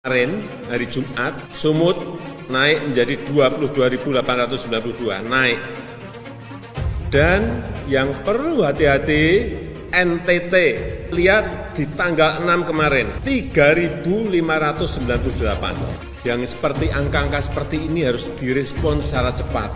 Kemarin hari Jumat, Sumut naik menjadi 22.892, naik. Dan yang perlu hati-hati, NTT, lihat di tanggal 6 kemarin, 3.598. Yang seperti angka-angka seperti ini harus direspon secara cepat.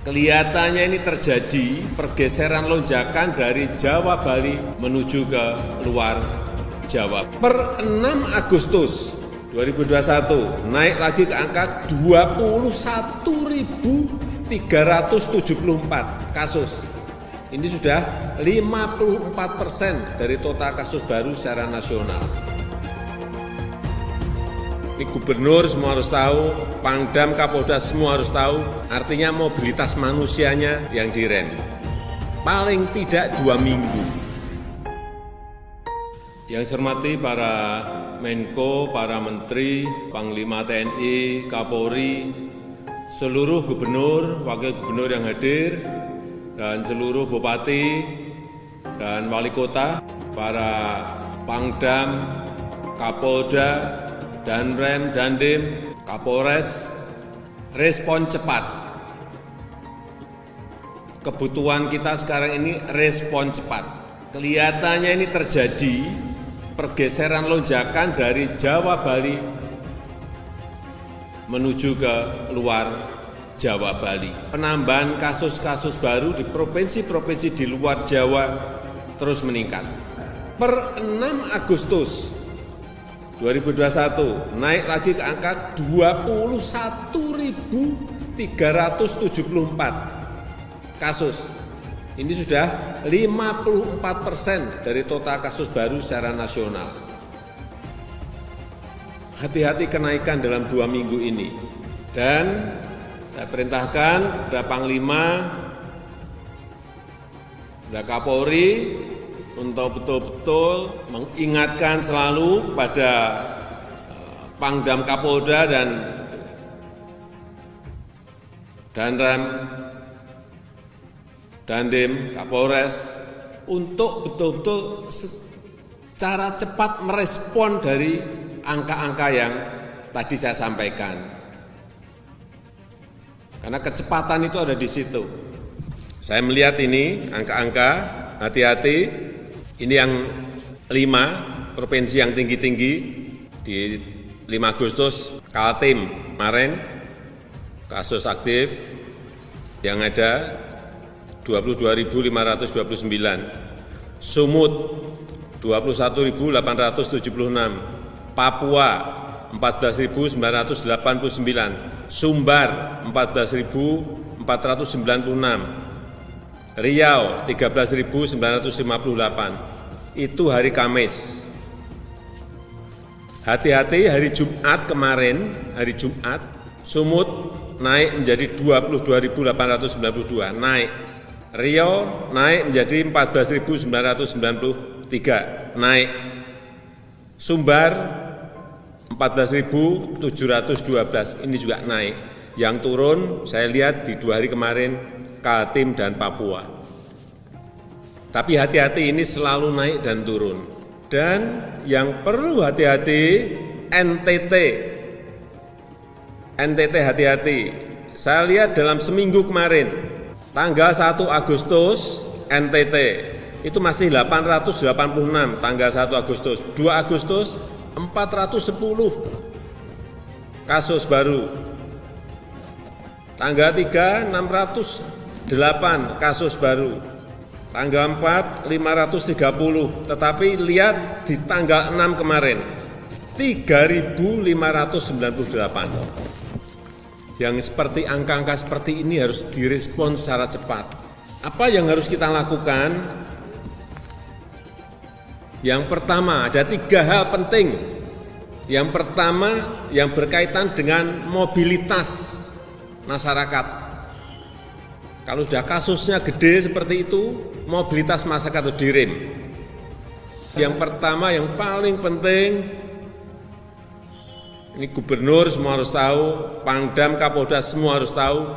Kelihatannya ini terjadi pergeseran lonjakan dari Jawa Bali menuju ke luar Jawa. Per 6 Agustus 2021 naik lagi ke angka 21.374 kasus. Ini sudah 54% dari total kasus baru secara nasional. Ini gubernur semua harus tahu, Pangdam, Kapolda semua harus tahu, artinya mobilitas manusianya yang direm. Paling tidak 2 minggu. Yang saya hormati para Menko, para Menteri, Panglima TNI, Kapolri, seluruh gubernur, wakil gubernur yang hadir, dan seluruh bupati dan wali kota, para Pangdam, Kapolda, Danrem, Dandim, Kapolres, respon cepat. Kebutuhan kita sekarang ini respon cepat. Kelihatannya ini terjadi pergeseran lonjakan dari Jawa Bali menuju ke luar Jawa Bali. Penambahan kasus-kasus baru di provinsi-provinsi di luar Jawa terus meningkat. Per 6 Agustus 2021 naik lagi ke angka 21.374 kasus. Ini sudah 54% dari total kasus baru secara nasional. Hati-hati kenaikan dalam 2 minggu ini. Dan saya perintahkan kepada Panglima, kepada Kapolri, untuk betul-betul mengingatkan selalu pada Pangdam, Kapolda, dan Danrem, Dandim, Kapolres, untuk betul-betul secara cepat merespon dari angka-angka yang tadi saya sampaikan. Karena kecepatan itu ada di situ. Saya melihat ini angka-angka, hati-hati. Ini yang 5 provinsi yang tinggi-tinggi di 5 Agustus, Kaltim kemarin kasus aktif yang ada 22.529, Sumut 21.876, Papua 14.989, Sumbar 14.496, Riau 13.958. Itu hari Kamis. Hati-hati hari Jumat kemarin, hari Jumat, Sumut naik menjadi 22.892, naik. Riau naik menjadi 14.993, naik. Sumbar 14.712, ini juga naik. Yang turun saya lihat di 2 hari kemarin, Kaltim dan Papua. Tapi hati-hati ini selalu naik dan turun. Dan yang perlu hati-hati, NTT. NTT hati-hati. Saya lihat dalam seminggu kemarin, tanggal 1 Agustus, NTT itu masih 886, tanggal 1 Agustus. 2 Agustus, 410 kasus baru. Tanggal 3, 608 kasus baru. Tanggal 4, 530. Tetapi lihat di tanggal 6 kemarin, 3.598. Yang seperti angka-angka seperti ini harus direspon secara cepat. Apa yang harus kita lakukan? Yang pertama, ada 3 hal penting. Yang pertama, yang berkaitan dengan mobilitas masyarakat. Kalau sudah kasusnya gede seperti itu, mobilitas masyarakat itu direm. Yang pertama, yang paling penting, ini gubernur semua harus tahu, Pangdam, Kapolda semua harus tahu,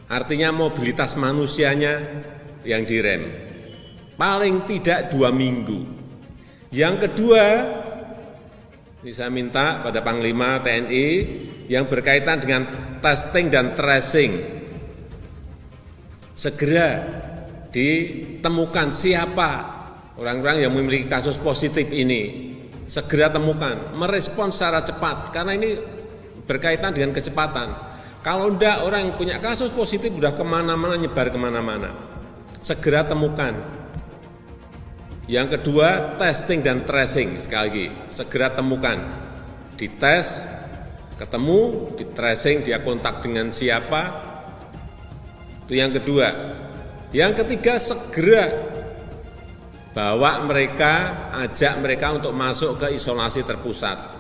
artinya mobilitas manusianya yang direm. Paling tidak 2 minggu. Yang kedua, Ini saya minta pada Panglima TNI yang berkaitan dengan testing dan tracing. Segera ditemukan siapa orang-orang yang memiliki kasus positif ini. Segera temukan, merespon secara cepat, karena ini berkaitan dengan kecepatan. Kalau enggak, orang yang punya kasus positif sudah kemana-mana, nyebar kemana-mana. Segera temukan. Yang kedua, testing dan tracing, sekali lagi, segera temukan. Dites, ketemu, di tracing, dia kontak dengan siapa, itu yang kedua. Yang ketiga, segera bawa mereka, ajak mereka untuk masuk ke isolasi terpusat.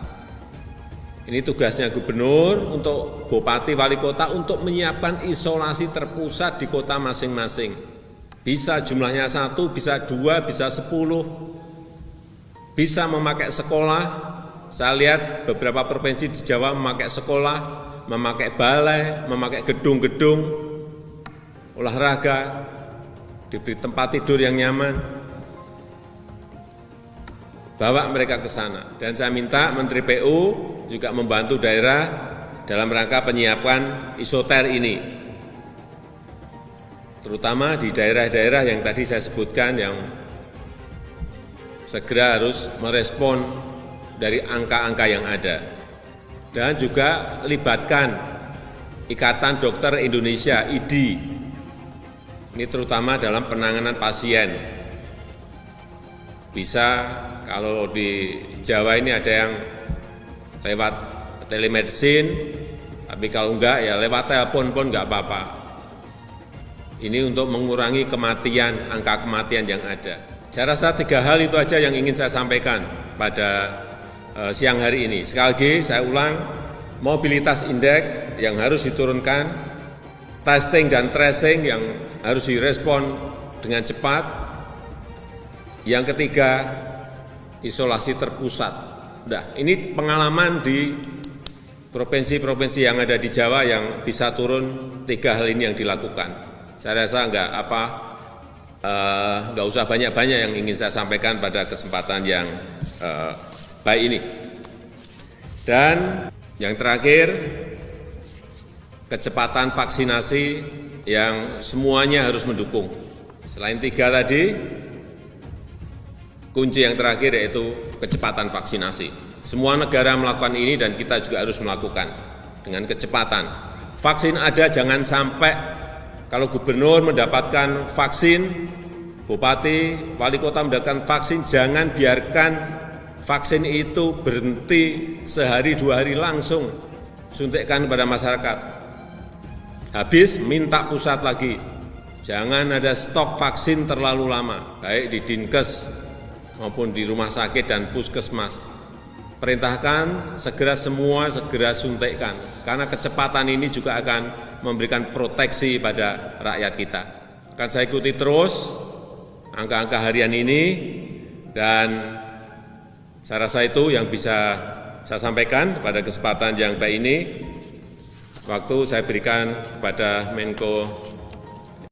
Ini tugasnya gubernur untuk bupati, wali kota untuk menyiapkan isolasi terpusat di kota masing-masing. Bisa jumlahnya 1, bisa 2, bisa 10, bisa memakai sekolah. Saya lihat beberapa provinsi di Jawa memakai sekolah, memakai balai, memakai gedung-gedung olahraga, diberi tempat tidur yang nyaman. Bawa mereka ke sana. Dan saya minta Menteri PU juga membantu daerah dalam rangka penyiapan isoter ini. Terutama di daerah-daerah yang tadi saya sebutkan yang segera harus merespon dari angka-angka yang ada. Dan juga libatkan Ikatan Dokter Indonesia, IDI. Ini terutama dalam penanganan pasien. Bisa kalau di Jawa ini ada yang lewat telemedicine, tapi kalau enggak ya lewat telepon pun enggak apa-apa. Ini untuk mengurangi kematian, angka kematian yang ada. Saya rasa 3 hal itu aja yang ingin saya sampaikan pada siang hari ini. Sekali lagi saya ulang, mobilitas indeks yang harus diturunkan, testing dan tracing yang harus direspon dengan cepat. Yang ketiga, isolasi terpusat. Nah, ini pengalaman di provinsi-provinsi yang ada di Jawa yang bisa turun 3 hal ini yang dilakukan. Saya rasa nggak usah banyak-banyak yang ingin saya sampaikan pada kesempatan yang baik ini. Dan yang terakhir, kecepatan vaksinasi yang semuanya harus mendukung. Selain 3 tadi, kunci yang terakhir yaitu kecepatan vaksinasi. Semua negara melakukan ini dan kita juga harus melakukan dengan kecepatan. Vaksin ada, jangan sampai kalau gubernur mendapatkan vaksin, bupati, wali kota mendapatkan vaksin, jangan biarkan vaksin itu berhenti sehari 2 hari langsung suntikkan kepada masyarakat. Habis minta pusat lagi. Jangan ada stok vaksin terlalu lama, baik di Dinkes maupun di rumah sakit dan puskesmas. Perintahkan segera suntikkan, karena kecepatan ini juga akan memberikan proteksi pada rakyat kita. Akan saya ikuti terus angka-angka harian ini, dan saya rasa itu yang bisa saya sampaikan pada kesempatan yang baik ini. Waktu saya berikan kepada Menko